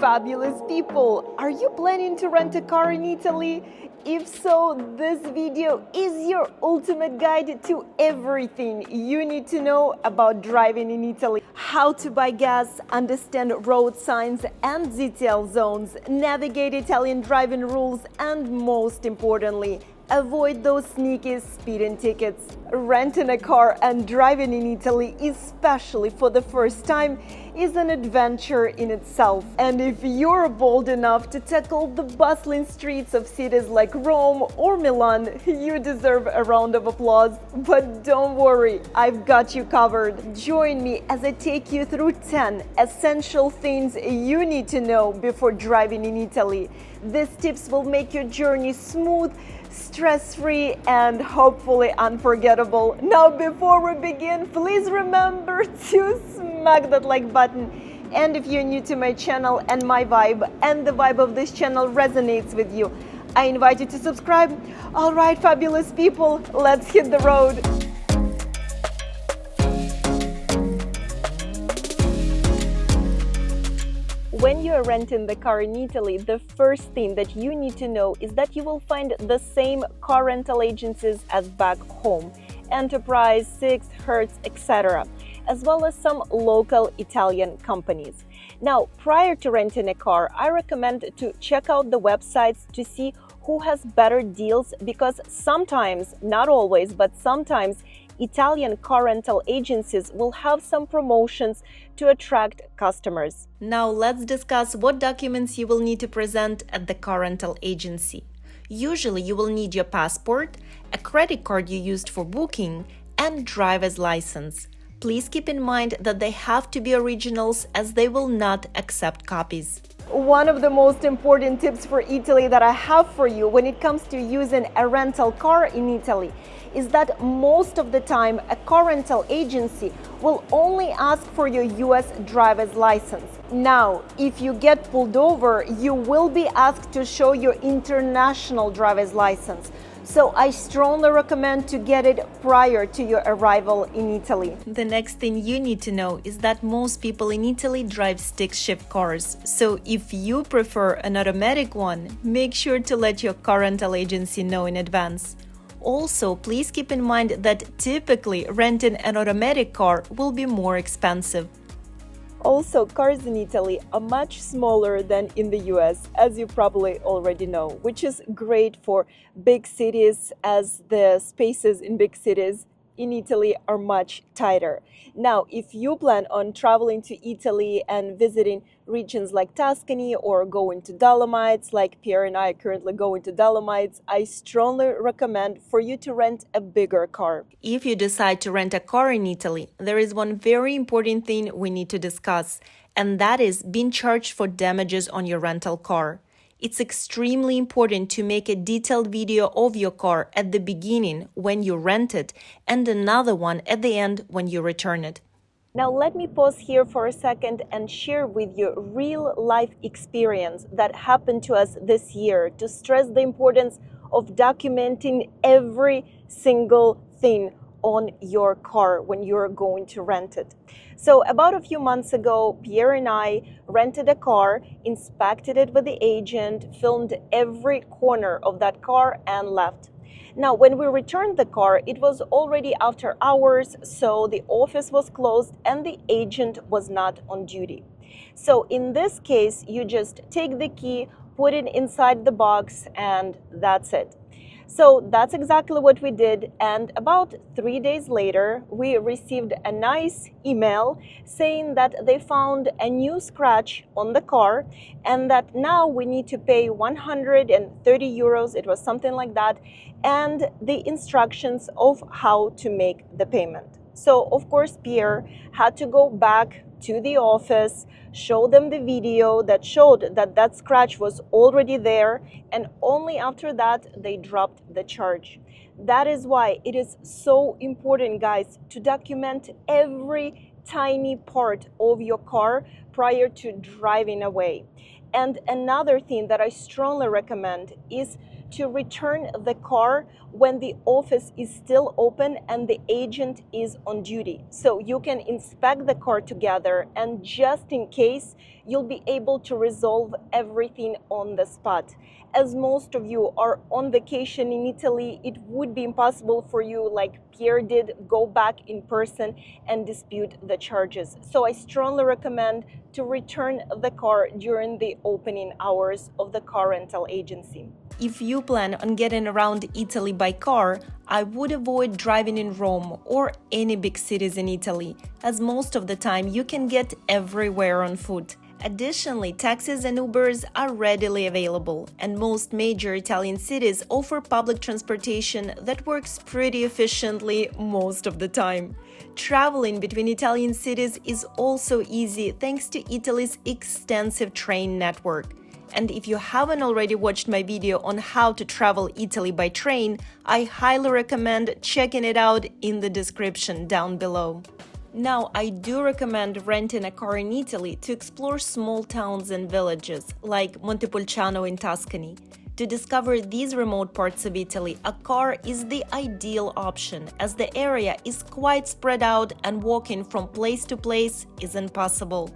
Fabulous people! Are you planning to rent a car in Italy? If so, this video is your ultimate guide to everything you need to know about driving in Italy. How to buy gas, understand road signs and ZTL zones, navigate Italian driving rules, and most importantly, avoid those sneaky speeding tickets. Renting a car and driving in Italy, especially for the first time, is an adventure in itself. And if you're bold enough to tackle the bustling streets of cities like Rome or Milan, you deserve a round of applause. But don't worry, I've got you covered. Join me as I take you through 10 essential things you need to know before driving in Italy. These tips will make your journey smooth, stress-free, and hopefully unforgettable. Now, before we begin, please remember to smack that like button. And if you're new to my channel and my vibe, and the vibe of this channel resonates with you, I invite you to subscribe. All right, fabulous people, let's hit the road. When you are renting the car in Italy, the first thing that you need to know is that you will find the same car rental agencies as back home: Enterprise, Six, Hertz, etc., as well as some local Italian companies. Now, prior to renting a car, I recommend to check out the websites to see who has better deals, because sometimes, not always, but sometimes Italian car rental agencies will have some promotions to attract customers. Now let's discuss what documents you will need to present at the car rental agency. Usually you will need your passport, a credit card you used for booking, and driver's license. Please keep in mind that they have to be originals, as they will not accept copies. One of the most important tips for Italy that I have for you when it comes to using a rental car in Italy is that most of the time a car rental agency will only ask for your US driver's license. Now, if you get pulled over, you will be asked to show your international driver's license. So I strongly recommend to get it prior to your arrival in Italy. The next thing you need to know is that most people in Italy drive stick-shift cars. So if you prefer an automatic one, make sure to let your car rental agency know in advance. Also, please keep in mind that typically renting an automatic car will be more expensive. Also, cars in Italy are much smaller than in the US, as you probably already know, which is great for big cities, as the spaces in big cities in Italy are much tighter. Now, if you plan on traveling to Italy and visiting regions like Tuscany or going to Dolomites, like Pierre and I are currently going to Dolomites, I strongly recommend for you to rent a bigger car. If you decide to rent a car in Italy, there is one very important thing we need to discuss, and that is being charged for damages on your rental car. It's extremely important to make a detailed video of your car at the beginning when you rent it, and another one at the end when you return it. Now let me pause here for a second and share with you a real-life experience that happened to us this year to stress the importance of documenting every single thing on your car when you're going to rent it. So about a few months ago, Pierre and I rented a car, inspected it with the agent, filmed every corner of that car, and left. Now, when we returned the car, it was already after hours, so the office was closed and the agent was not on duty. So in this case, you just take the key, put it inside the box, and that's it. So that's exactly what we did, and about 3 days later, we received a nice email saying that they found a new scratch on the car and that now we need to pay 130 euros, it was something like that, and the instructions of how to make the payment. So of course Pierre had to go back to the office, show them the video that showed that that scratch was already there, and only after that they dropped the charge. That is why it is so important, guys, to document every tiny part of your car prior to driving away. And another thing that I strongly recommend is to return the car when the office is still open and the agent is on duty. So you can inspect the car together, and just in case you'll be able to resolve everything on the spot. As most of you are on vacation in Italy, it would be impossible for you, like Pierre did, go back in person and dispute the charges. So I strongly recommend to return the car during the opening hours of the car rental agency. If you plan on getting around Italy by car, I would avoid driving in Rome or any big cities in Italy, as most of the time you can get everywhere on foot. Additionally, taxis and Ubers are readily available, and most major Italian cities offer public transportation that works pretty efficiently most of the time. Traveling between Italian cities is also easy thanks to Italy's extensive train network. And if you haven't already watched my video on how to travel Italy by train, I highly recommend checking it out in the description down below. Now, I do recommend renting a car in Italy to explore small towns and villages, like Montepulciano in Tuscany. To discover these remote parts of Italy, a car is the ideal option, as the area is quite spread out and walking from place to place isn't possible.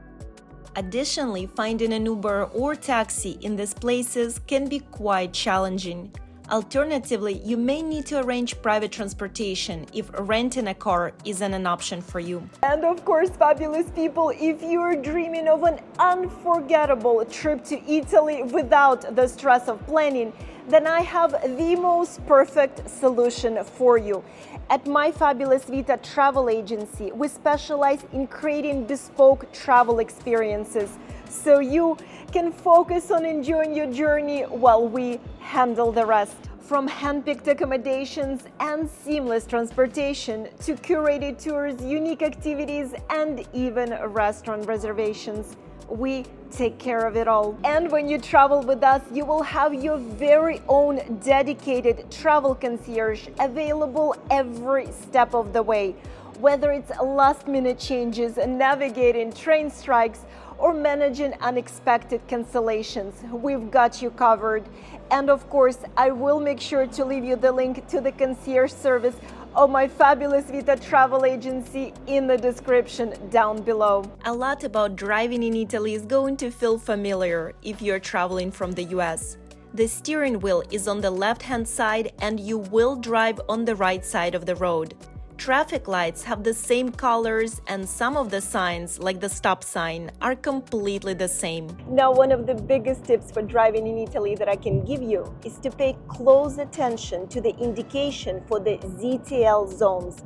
Additionally, finding an Uber or taxi in these places can be quite challenging. Alternatively, you may need to arrange private transportation if renting a car isn't an option for you. And of course, fabulous people, if you're dreaming of an unforgettable trip to Italy without the stress of planning, then I have the most perfect solution for you. At My Fabulous Vita travel agency, we specialize in creating bespoke travel experiences, so you can focus on enjoying your journey while we handle the rest. From hand-picked accommodations and seamless transportation to curated tours, unique activities, and even restaurant reservations, we take care of it all. And when you travel with us, you will have your very own dedicated travel concierge available every step of the way. Whether it's last-minute changes, navigating train strikes, or managing unexpected cancellations, we've got you covered. And of course, I will make sure to leave you the link to the concierge service of My Fabulous Vita travel agency in the description down below. A lot about driving in Italy is going to feel familiar if you're traveling from the US. The steering wheel is on the left-hand side and you will drive on the right side of the road. Traffic lights have the same colors and some of the signs, like the stop sign, are completely the same. Now, one of the biggest tips for driving in Italy that I can give you is to pay close attention to the indication for the ZTL zones,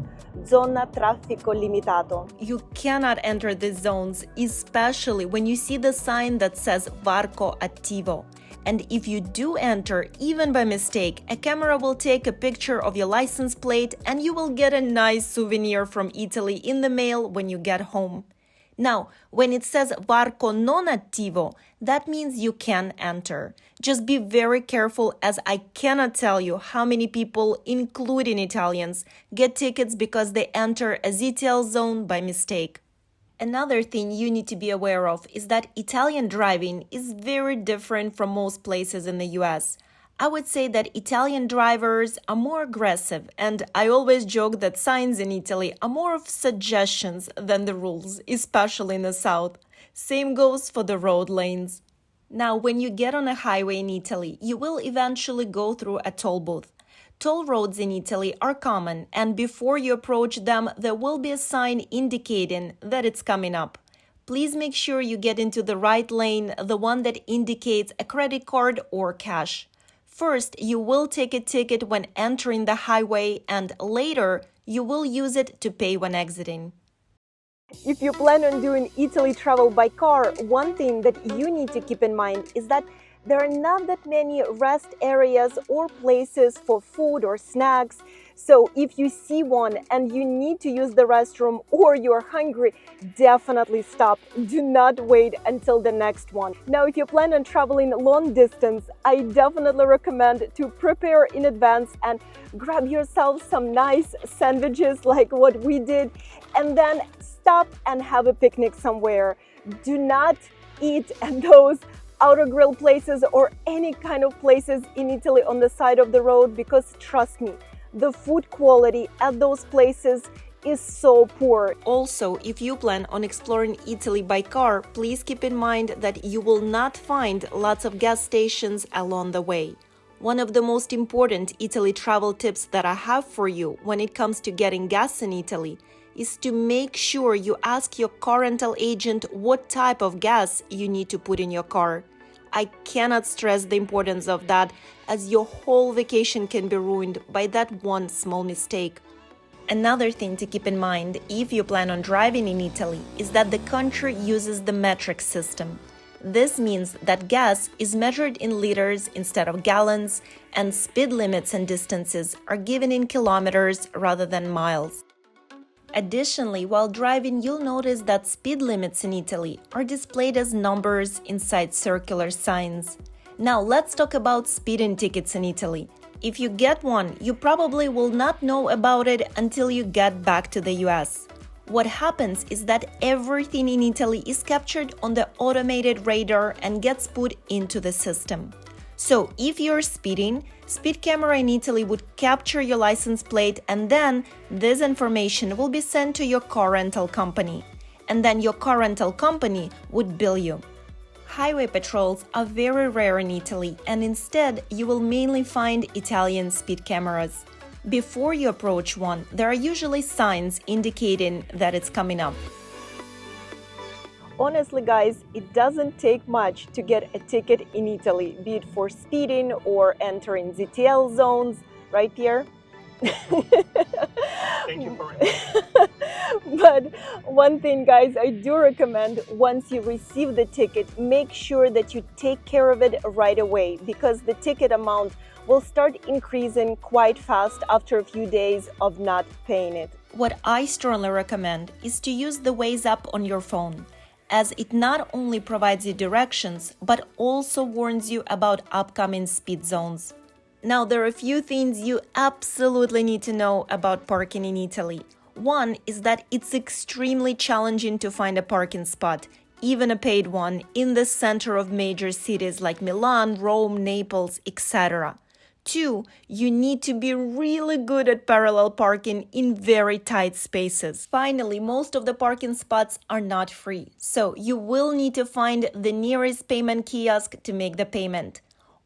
Zona Traffico Limitato. You cannot enter these zones, especially when you see the sign that says Varco Attivo. And if you do enter, even by mistake, a camera will take a picture of your license plate and you will get a nice souvenir from Italy in the mail when you get home. Now, when it says Varco non attivo, that means you can enter. Just be very careful, as I cannot tell you how many people, including Italians, get tickets because they enter a ZTL zone by mistake. Another thing you need to be aware of is that Italian driving is very different from most places in the US. I would say that Italian drivers are more aggressive, and I always joke that signs in Italy are more of suggestions than the rules, especially in the south. Same goes for the road lanes. Now, when you get on a highway in Italy, you will eventually go through a toll booth. Toll roads in Italy are common, and before you approach them, there will be a sign indicating that it's coming up. Please make sure you get into the right lane, the one that indicates a credit card or cash. First, you will take a ticket when entering the highway, and later, you will use it to pay when exiting. If you plan on doing Italy travel by car, one thing that you need to keep in mind is that there are not that many rest areas or places for food or snacks. So if you see one and you need to use the restroom or you're hungry, definitely stop. Do not wait until the next one. Now, if you plan on traveling long distance, I definitely recommend to prepare in advance and grab yourself some nice sandwiches like what we did, and then stop and have a picnic somewhere. Do not eat at those outer grill places or any kind of places in Italy on the side of the road, because trust me, the food quality at those places is so poor. Also, if you plan on exploring Italy by car, please keep in mind that you will not find lots of gas stations along the way. One of the most important Italy travel tips that I have for you when it comes to getting gas in Italy is to make sure you ask your car rental agent what type of gas you need to put in your car. I cannot stress the importance of that, as your whole vacation can be ruined by that one small mistake. Another thing to keep in mind if you plan on driving in Italy is that the country uses the metric system. This means that gas is measured in liters instead of gallons, and speed limits and distances are given in kilometers rather than miles. Additionally, while driving, you'll notice that speed limits in Italy are displayed as numbers inside circular signs. Now, let's talk about speeding tickets in Italy. If you get one, you probably will not know about it until you get back to the US. What happens is that everything in Italy is captured on the automated radar and gets put into the system. So if you're speeding, speed camera in Italy would capture your license plate, and then this information will be sent to your car rental company. And then your car rental company would bill you. Highway patrols are very rare in Italy, and instead you will mainly find Italian speed cameras. Before you approach one, there are usually signs indicating that it's coming up. Honestly, guys, it doesn't take much to get a ticket in Italy, be it for speeding or entering ZTL zones, right, Pierre? Thank you for it. But one thing, guys, I do recommend, once you receive the ticket, make sure that you take care of it right away, because the ticket amount will start increasing quite fast after a few days of not paying it. What I strongly recommend is to use the Waze app on your phone, as it not only provides you directions, but also warns you about upcoming speed zones. Now, there are a few things you absolutely need to know about parking in Italy. One is that it's extremely challenging to find a parking spot, even a paid one, in the center of major cities like Milan, Rome, Naples, etc. Two, you need to be really good at parallel parking in very tight spaces. Finally, most of the parking spots are not free, so you will need to find the nearest payment kiosk to make the payment.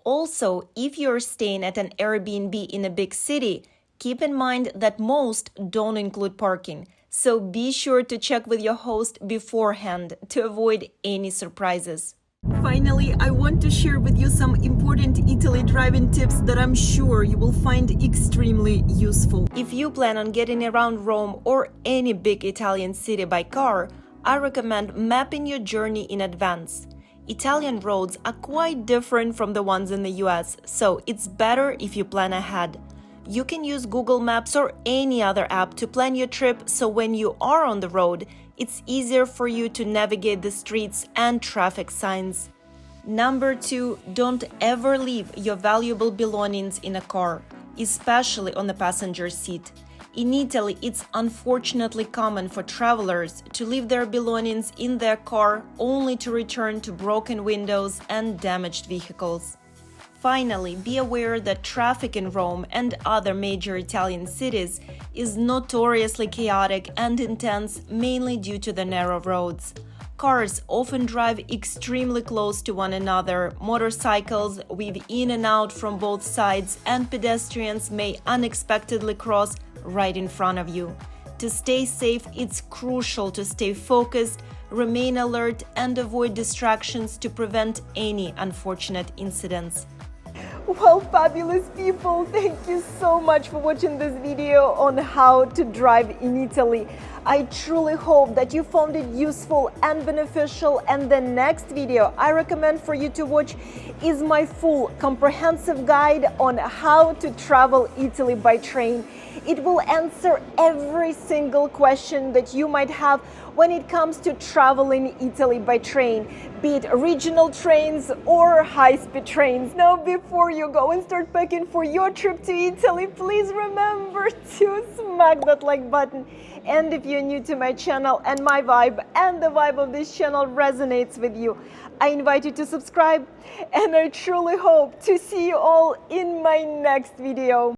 Also, if you're staying at an Airbnb in a big city, keep in mind that most don't include parking, so be sure to check with your host beforehand to avoid any surprises. Finally, I want to share with you some important Italy driving tips that I'm sure you will find extremely useful. If you plan on getting around Rome or any big Italian city by car, I recommend mapping your journey in advance. Italian roads are quite different from the ones in the US, so it's better if you plan ahead. You can use Google Maps or any other app to plan your trip, so when you are on the road, it's easier for you to navigate the streets and traffic signs. Number 2, don't ever leave your valuable belongings in a car, especially on the passenger seat. In Italy, it's unfortunately common for travelers to leave their belongings in their car only to return to broken windows and damaged vehicles. Finally, be aware that traffic in Rome and other major Italian cities is notoriously chaotic and intense, mainly due to the narrow roads. Cars often drive extremely close to one another, motorcycles weave in and out from both sides, and pedestrians may unexpectedly cross right in front of you. To stay safe, it's crucial to stay focused, remain alert, and avoid distractions to prevent any unfortunate incidents. Well, fabulous people, thank you so much for watching this video on how to drive in Italy. I truly hope that you found it useful and beneficial, and the next video I recommend for you to watch is my full comprehensive guide on how to travel Italy by train. It will answer every single question that you might have when it comes to traveling Italy by train, be it regional trains or high-speed trains. Now, before you go and start packing for your trip to Italy, please remember to smack that like button. And if you're new to my channel and my vibe and the vibe of this channel resonates with you, I invite you to subscribe, and I truly hope to see you all in my next video.